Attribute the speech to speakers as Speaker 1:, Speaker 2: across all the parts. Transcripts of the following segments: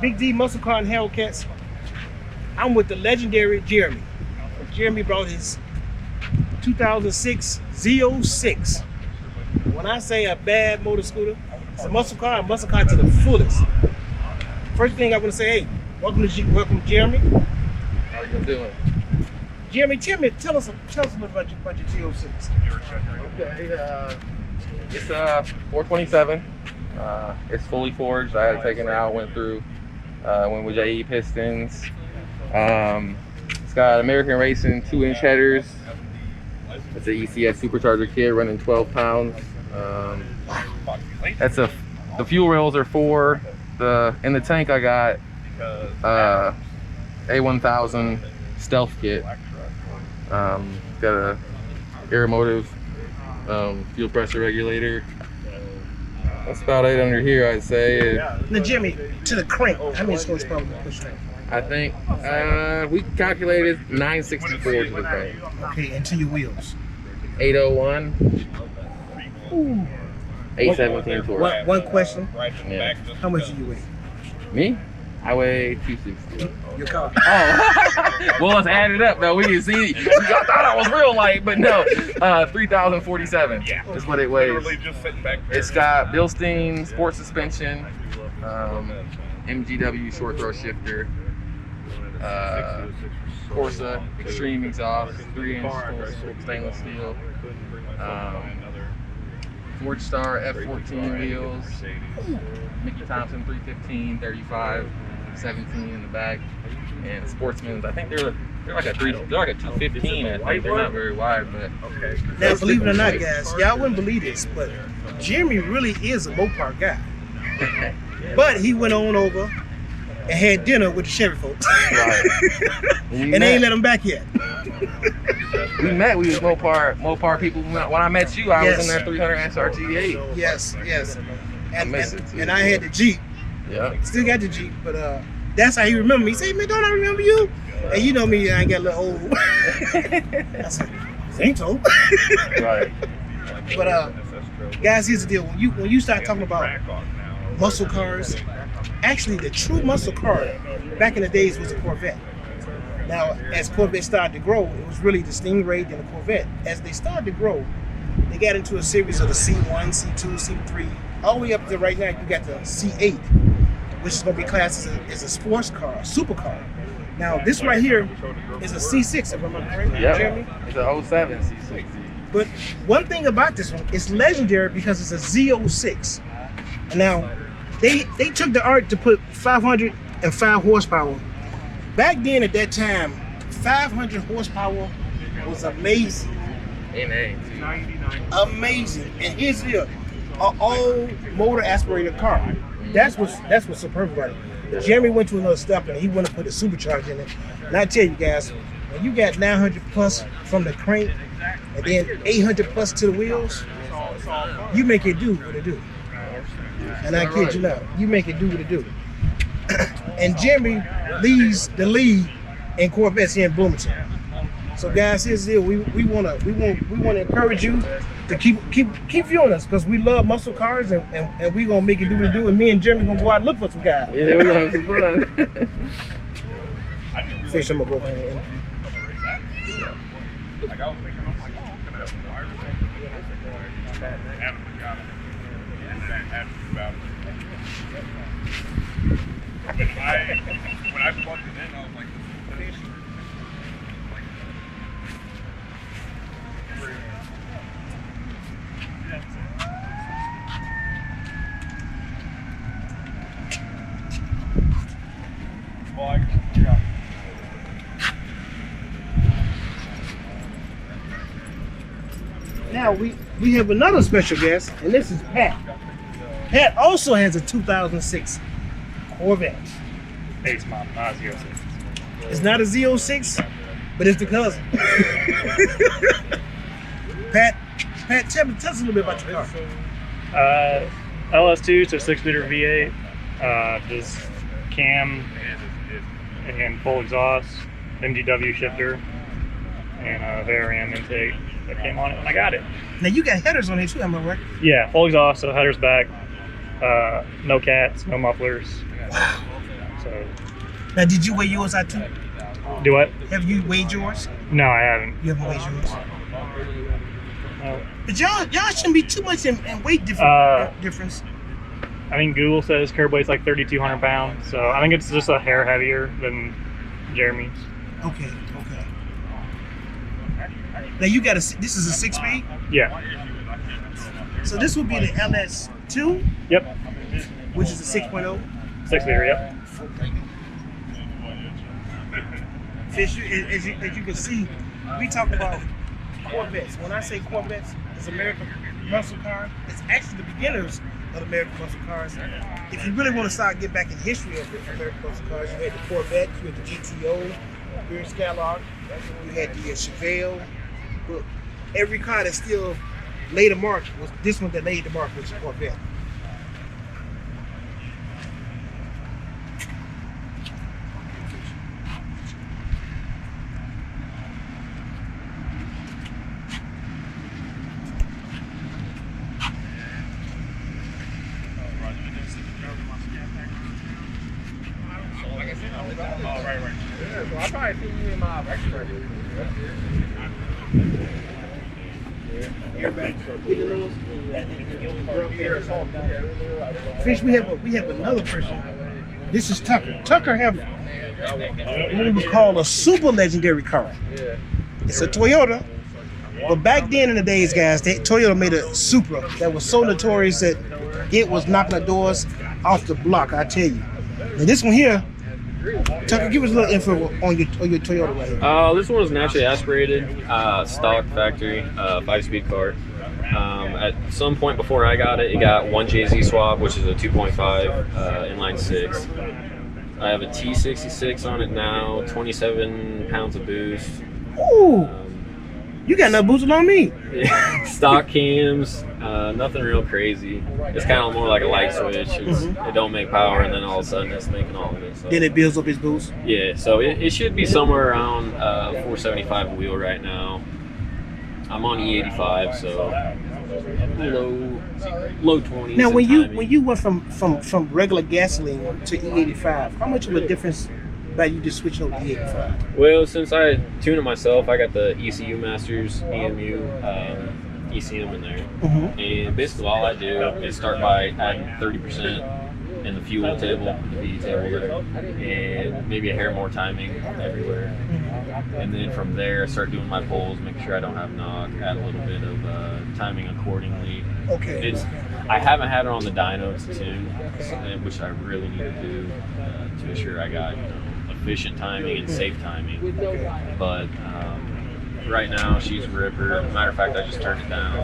Speaker 1: Big D Muscle Car and Hellcats. I'm with the legendary Jeremy. Jeremy brought his 2006 Z06. When I say a bad motor scooter, it's a muscle car to the fullest. First thing I want to say, hey, welcome Jeremy.
Speaker 2: How you doing?
Speaker 1: Jeremy, tell us a little about your Z06.
Speaker 2: Okay, it's 427. It's fully forged. I had it taken out, went with JE pistons. It's got American Racing 2-inch headers. It's an ECS supercharger kit running 12 pounds. The fuel rails are 4. In the tank I got A1000 stealth kit. Got a aeromotive fuel pressure regulator. That's about it under here, I'd say.
Speaker 1: Now, Jimmy, to the crank, how many squares probably push that?
Speaker 2: I think we calculated 964 to the crank.
Speaker 1: Okay, and to your wheels?
Speaker 2: 801.
Speaker 1: Ooh.
Speaker 2: 817 torque.
Speaker 1: One question.
Speaker 2: Yeah.
Speaker 1: How much do you weigh?
Speaker 2: Me? I weigh 260.
Speaker 1: Your car.
Speaker 2: Oh. Well, let's add it up though. We can see. I thought I was real light, but no. 3,047 is what it weighs. It's got Bilstein sport suspension, MGW short throw shifter, Corsa extreme exhaust, 3-inch stainless steel, Forge Star F14 wheels, Mickey Thompson 315, 35, 17 in the back, and Sportsman's. I think they're like a 215. I think they're not very wide, but
Speaker 1: now believe it or not, guys, y'all wouldn't believe this, but Jeremy really is a Mopar guy. But he went on over and had dinner with the Chevy folks. Right. And they ain't let him back yet.
Speaker 2: We was Mopar people. When I met you, I was in that 300 SRT8.
Speaker 1: Yes. And I had the Jeep.
Speaker 2: Yeah.
Speaker 1: Still got the Jeep, but that's how he remembered me. He said, man, don't I remember you? And you know me, I ain't got a little old. I said, think so.
Speaker 2: Right.
Speaker 1: But guys, here's the deal. When you start talking about muscle cars, actually the true muscle car back in the days was a Corvette. Now, as Corvette started to grow, it was really the Stingray and the Corvette. As they started to grow, they got into a series of the C1, C2, C3, all the way up to right now, you got the C8, which is going to be classed as a sports car, a supercar. Now, this right here is a C6, if I'm not correct, Jeremy?
Speaker 2: It's an 07 C6.
Speaker 1: But one thing about this one, it's legendary because it's a Z06. Now, they took the art to put 505 horsepower. Back then, at that time, 500 horsepower was amazing. Amazing. And here's the deal: an all-motor aspirated car. That's what's superb about it. Jeremy went to another step and he wanted to put a supercharger in it. And I tell you guys, when you got 900 plus from the crank and then 800 plus to the wheels, you make it do what it do. And I kid you not, you make it do what it do. And Jeremy leads the lead in Corvettes here in Bloomington. So guys, here's the deal. We wanna encourage you to keep fueling us because we love muscle cars and we gonna make it do what it do. And me and Jeremy gonna go out and look for some guys.
Speaker 2: Yeah, we're gonna have some fun.
Speaker 1: Fish, I'm gonna go ahead and
Speaker 3: when I plugged it in, I was like, this is
Speaker 1: now we have another special guest, and this is Pat. Pat also has a 2006 Corvette.
Speaker 3: Base model, not Z06.
Speaker 1: It's not a Z06, but it's the cousin. Pat, tell us a little bit about your car.
Speaker 3: LS2, so 6-liter V8, just cam and full exhaust, MGW shifter, and a VRM intake that came on it when I got it.
Speaker 1: Now you got headers on here too, am I right?
Speaker 3: Yeah, full exhaust, so headers back, no cats, no mufflers.
Speaker 1: Wow.
Speaker 3: So,
Speaker 1: Now, did you weigh yours out too?
Speaker 3: do what?
Speaker 1: Have you weighed yours?
Speaker 3: No, I haven't.
Speaker 1: You haven't weighed yours.
Speaker 3: No.
Speaker 1: But y'all shouldn't be too much in weight difference.
Speaker 3: I think Google says curb weight's like 3,200 pounds, so I think it's just a hair heavier than Jeremy's.
Speaker 1: Okay. Now you got this is a 6-speed?
Speaker 3: Yeah.
Speaker 1: So this would be the LS2?
Speaker 3: Yep.
Speaker 1: Which is a 6.0?
Speaker 3: 6-liter, yep.
Speaker 1: Fish, as you can see, we talk about Corvettes. When I say Corvettes, it's American muscle car. It's actually the beginners of American muscle cars. If you really want to start getting back in history of American muscle cars, you had the Corvette, you had the GTO, Beer Skylark, you had the Chevelle. But every car that still laid a mark was this one that laid the mark was a Corvette.
Speaker 2: I'll probably see you in my record.
Speaker 1: Fish, we have another person. This is Tucker. Tucker have what we call a super legendary car. It's a Toyota. But back then in the days, guys, Toyota made a Supra that was so notorious that it was knocking the doors off the block, I tell you. And this one here, Tucker, give us a little info on your Toyota right here.
Speaker 4: This one was naturally aspirated, stock factory, 5-speed car. At some point before I got it, it got one JZ swap, which is a 2.5 inline 6. I have a T66 on it now, 27 pounds of boost.
Speaker 1: Ooh, you got enough boosted on me.
Speaker 4: Stock cams, nothing real crazy. It's kind of more like a light switch. It don't make power, and then all of a sudden it's making all of it. So.
Speaker 1: Then it builds up its boost.
Speaker 4: Yeah, so it should be somewhere around 475 a wheel right now. I'm on E85, so low 20s.
Speaker 1: Now, when you went from regular gasoline to E85, how much of a difference by you just switching over to E85?
Speaker 4: Well, since I tuned it myself, I got the ECU Masters EMU ECM in there, and basically all I do is start by adding 30% in the fuel table, the V table there, and maybe a hair more timing everywhere. And then from there, I start doing my pulls, make sure I don't have knock, add a little bit of timing accordingly.
Speaker 1: Okay.
Speaker 4: I haven't had it on the dyno to tune, which I really need to do to assure I got efficient timing and safe timing. But right now, she's a ripper. Matter of fact, I just turned it down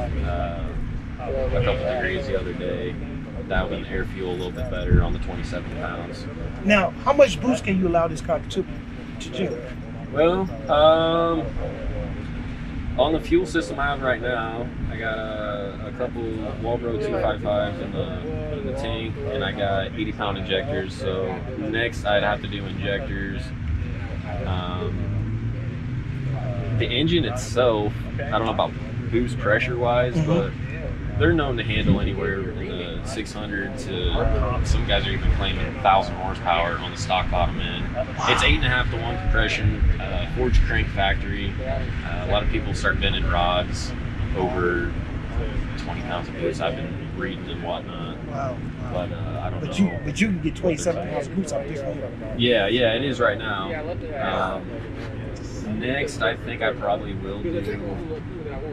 Speaker 4: a couple degrees the other day. Dialed in the air fuel a little bit better on the 27 pounds.
Speaker 1: Now, how much boost can you allow this car to generate?
Speaker 4: Well, on the fuel system I have right now, I got a couple Walbro 255s in the tank, and I got 80-pound injectors. So next I'd have to do injectors. The engine itself, I don't know about boost pressure-wise, but they're known to handle anywhere in the 600 to, some guys are even claiming 1,000 horsepower on the stock bottom end. It's 8.5 to 1 compression, forged crank factory. A lot of people start bending rods over 20 pounds of boost. I've been reading and whatnot.
Speaker 1: Wow.
Speaker 4: But I don't know.
Speaker 1: But you can get 27 pounds of boost out there.
Speaker 4: Yeah, it is right now. Next, I think I probably will do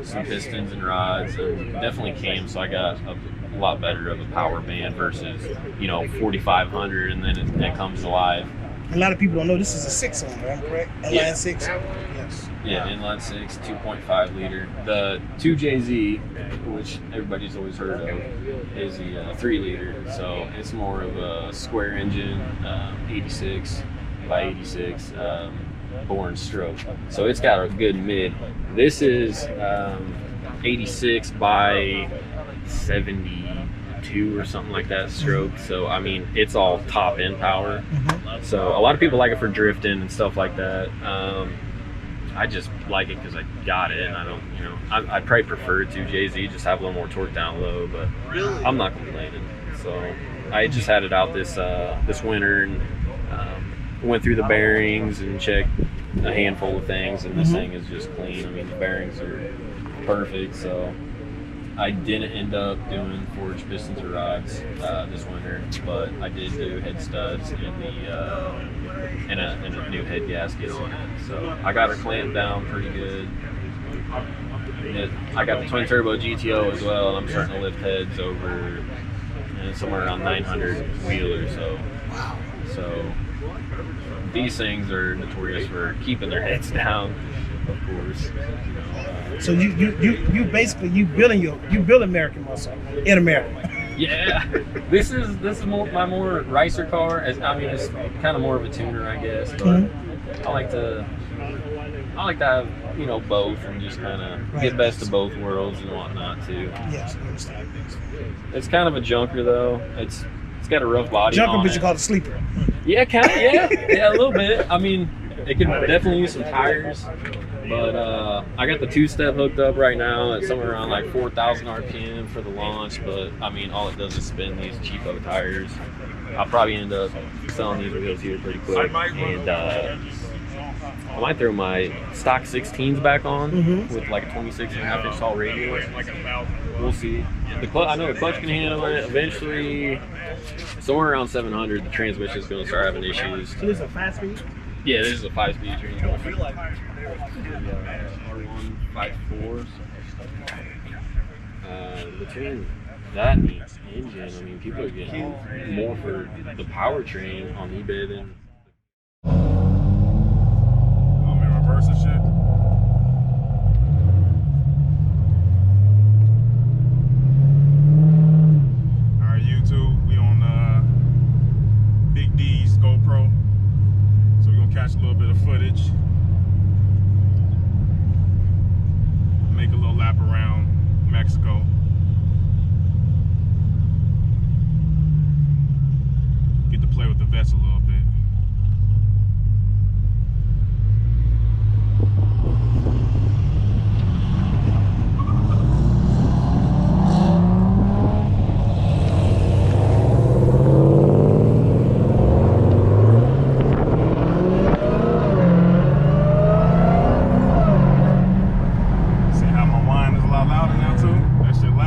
Speaker 4: some pistons and rods, and definitely cams, so I got a lot better of a power band versus 4,500, and then it comes alive.
Speaker 1: A lot of people don't know this is a 6-cylinder, am I correct? Inline 6? Yes.
Speaker 4: Yeah, inline 6, 2.5 liter. The 2JZ, which everybody's always heard of, is the 3 liter, so it's more of a square engine, 86 by 86. Born stroke, so it's got a good mid. This is 86 by 72 or something like that stroke, so I mean it's all top end power. So a lot of people like it for drifting and stuff like that. I just like it because I got it, and I don't, I'd probably prefer 2JZ, just have a little more torque down low, but I'm not complaining. So I just had it out this winter, and went through the bearings and checked a handful of things, and this thing is just clean. I mean, the bearings are perfect, so I didn't end up doing forged pistons or rods this winter, but I did do head studs and a new head gasket on it. So I got her clamped down pretty good. I got the twin turbo GTO as well, and I'm starting to lift heads over somewhere around 900 wheeler. So these things are notorious for keeping their heads down, of course.
Speaker 1: So you basically you build American muscle in America.
Speaker 4: Yeah, this is my more racer car. I mean, it's kind of more of a tuner, I guess. But I like to have, you know, both and just kind of get best of both worlds and whatnot too.
Speaker 1: Yes, I understand.
Speaker 4: It's kind of a junker though. It's got a rough body.
Speaker 1: Junker,
Speaker 4: on
Speaker 1: but
Speaker 4: it.
Speaker 1: you call it a sleeper.
Speaker 4: Yeah, kind of. Yeah, a little bit. I mean, it could definitely use some tires. But I got the two-step hooked up right now at somewhere around like 4,000 RPM for the launch. But I mean, all it does is spin these cheapo tires. I'll probably end up selling these wheels here pretty quick, and I might throw my stock 16s back on with like a 26.5-inch tall radius. We'll see. I know the clutch can handle it. Eventually, somewhere around 700, the transmission is going to start having issues.
Speaker 1: So this is a 5-speed?
Speaker 4: Yeah, this is a 5-speed transmission. R1 5.4. Between that and the engine, I mean, people are getting more for the powertrain on eBay than.
Speaker 5: I'm in reverse and shit. Alright, YouTube, we on Big D's GoPro. So we're gonna catch a little bit of footage. Make a little lap around Mexico. Get to play with the vets a little bit. See how my whine is a lot louder now too? That shit loud.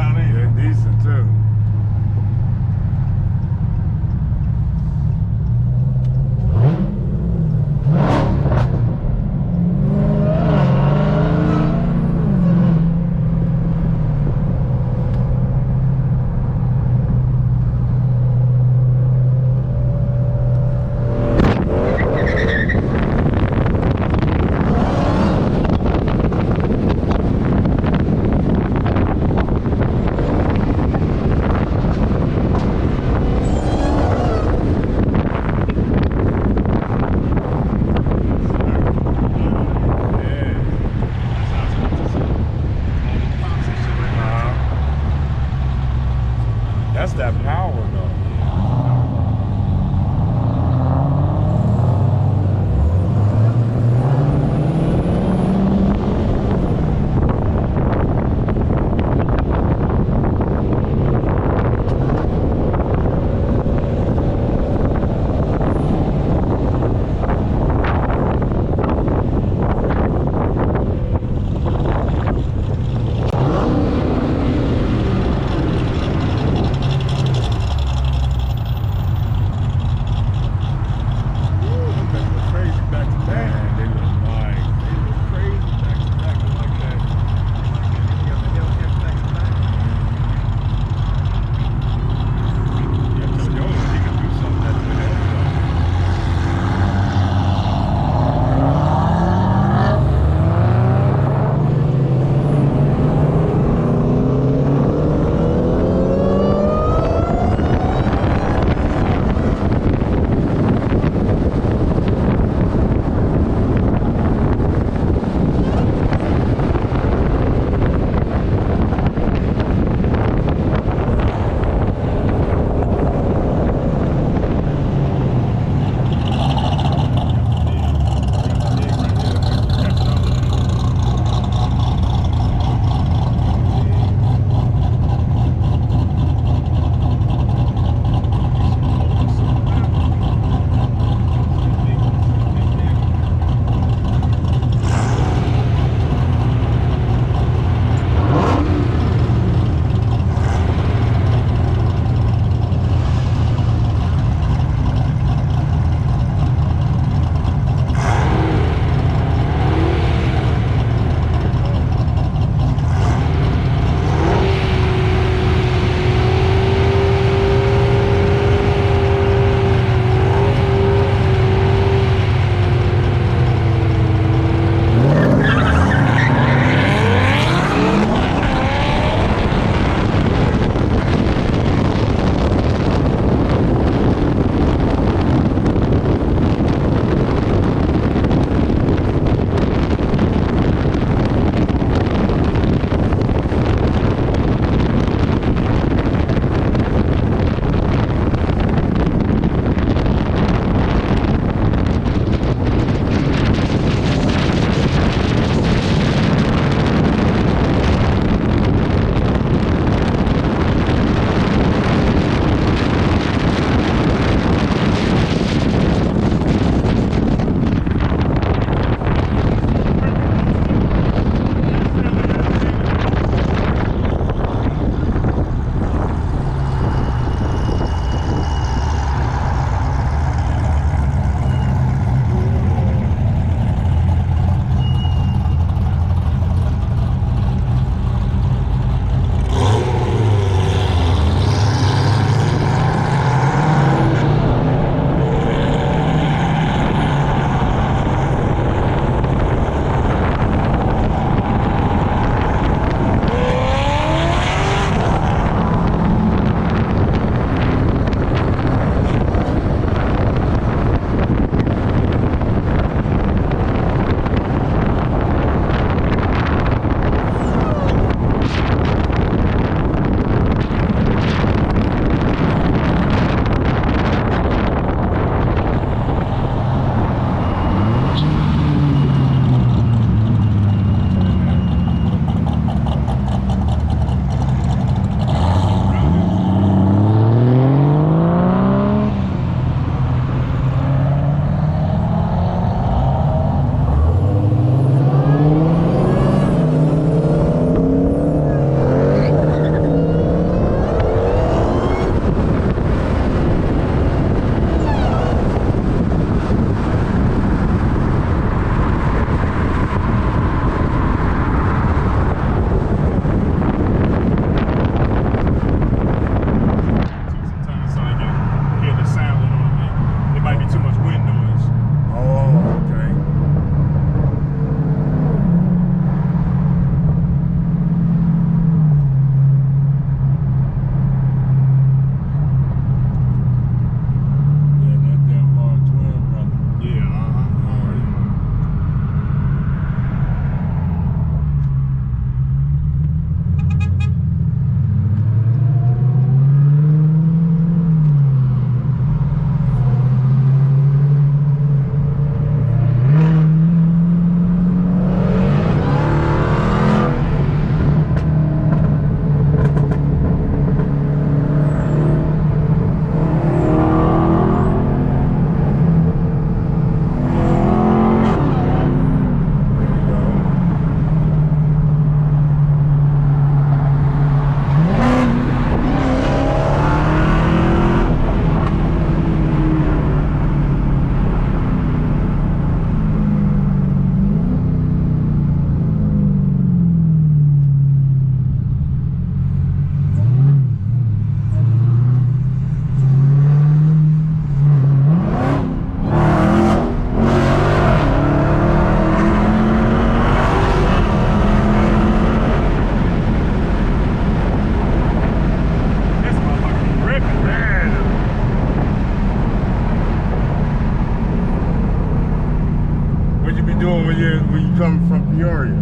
Speaker 5: doing when you come from Peoria?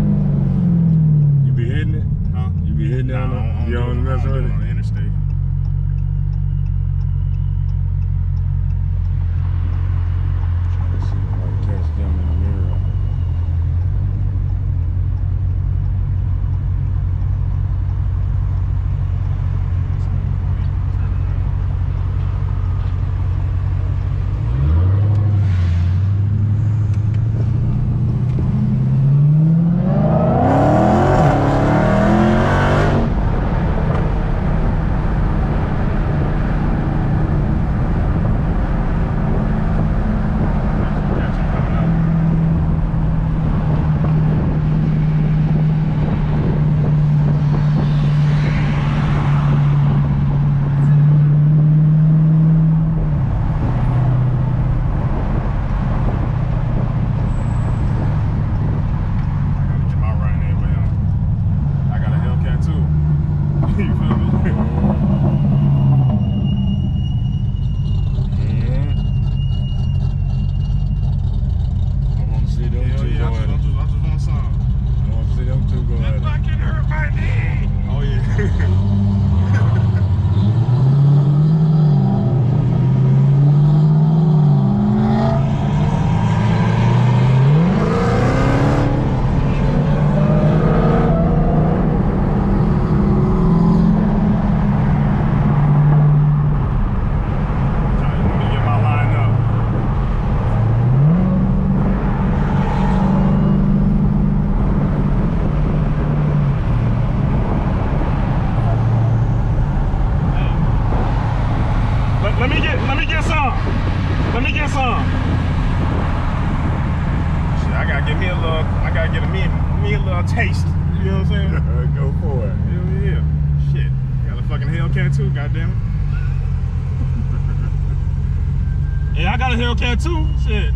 Speaker 5: You be hitting it? Huh? You be hitting it on the mess with it? On the interstate. Trying to see if I can catch them in the mirror. Taste, you know what I'm saying? Go for it. Hell yeah. Shit. Got a fucking Hellcat too, goddamn it. Yeah, I got a Hellcat too. Shit.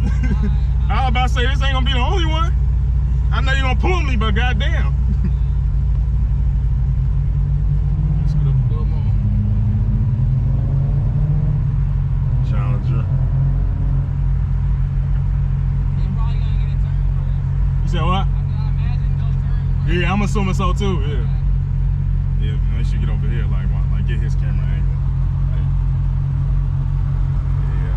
Speaker 5: I was about to say this ain't gonna be the only one. I know you're gonna pull me, but goddamn. Let's get up a little more. Challenger. You said what? Yeah, I'm assuming so too. Yeah. Yeah, once you get over here, like get his camera angle. Yeah.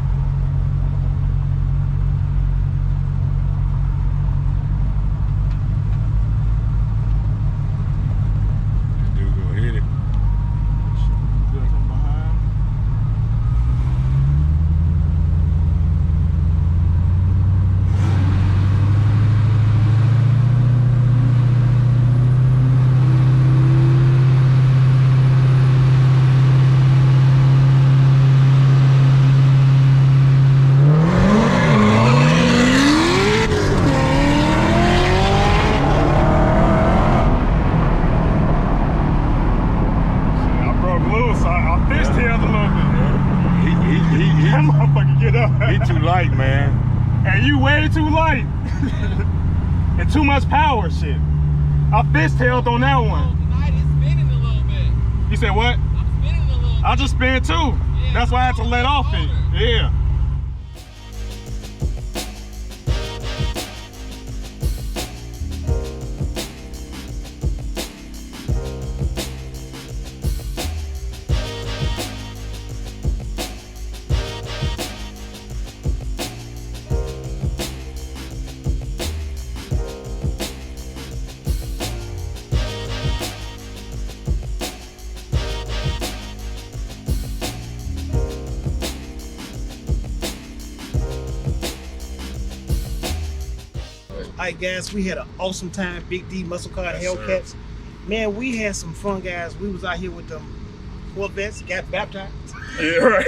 Speaker 5: Dude, go hit it. Still come behind. And you way too light. And too much power, shit. I fist-tailed on that one.
Speaker 6: Tonight it's spinning a little bit.
Speaker 5: You said what?
Speaker 6: I'm spinning a little bit.
Speaker 5: I just spin too. Yeah, that's why I had to let off it. Yeah.
Speaker 1: All right, guys, we had an awesome time. Big D, Muscle Car, yes, Hellcats. Sir. Man, we had some fun, guys. We was out here with them Corvettes, got baptized.
Speaker 5: Yeah, right.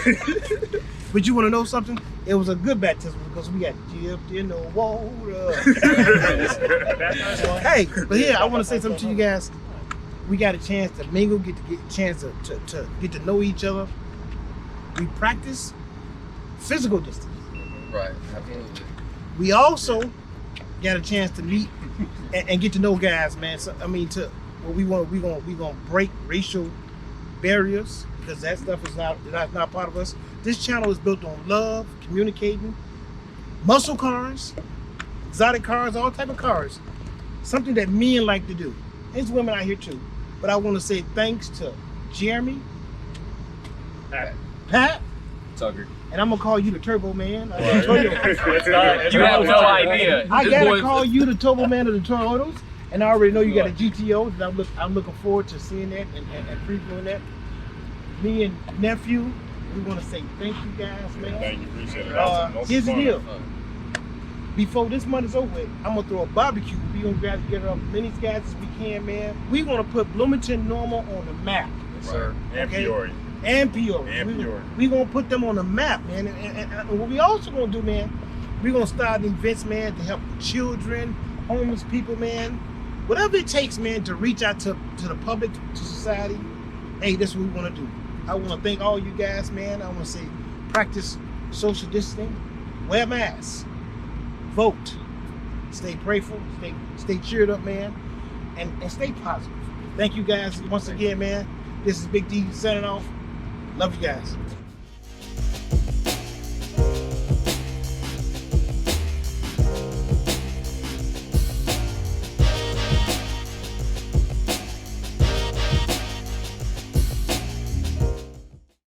Speaker 1: But you want to know something? It was a good baptism because we got dipped in the water. Hey, but here, I want to say something to you guys. We got a chance to mingle, get a chance to get to know each other. We practice physical distance.
Speaker 2: Right, absolutely.
Speaker 1: We also got a chance to meet and get to know guys, man. So, I mean, we gonna break racial barriers because that stuff is not part of us. This channel is built on love, communicating, muscle cars, exotic cars, all type of cars. Something that men like to do. There's women out here too. But I want to say thanks to Jeremy, Pat,
Speaker 4: Tucker.
Speaker 1: and I'm gonna call you the Turbo Man.
Speaker 4: You have no idea.
Speaker 1: I
Speaker 4: This
Speaker 1: gotta
Speaker 4: boy-
Speaker 1: call you the Turbo Man of the Toyotas, and I already know you got a GTO. And I'm looking forward to seeing that and previewing that. Me and nephew, we want to say thank you guys, man.
Speaker 5: Thank you, appreciate it.
Speaker 1: Here's the deal. Before this month is over with, I'm gonna throw a barbecue. We gonna grab together as many guys as we can, man. We gonna put Bloomington Normal on the map.
Speaker 5: Yes, sir. And
Speaker 1: Okay.
Speaker 5: Peoria.
Speaker 1: And Peoria.
Speaker 5: And Peoria.
Speaker 1: We gonna put them on the map, man. And what we also gonna do, man, we gonna start events, man, to help children, homeless people, man. Whatever it takes, man, to reach out to the public, to society. Hey, that's what we wanna do. I wanna thank all you guys, man. I wanna say practice social distancing, wear masks, vote, stay prayerful, stay cheered up, man, and stay positive. Thank you guys once again, man. This is Big D signing off. Love you guys.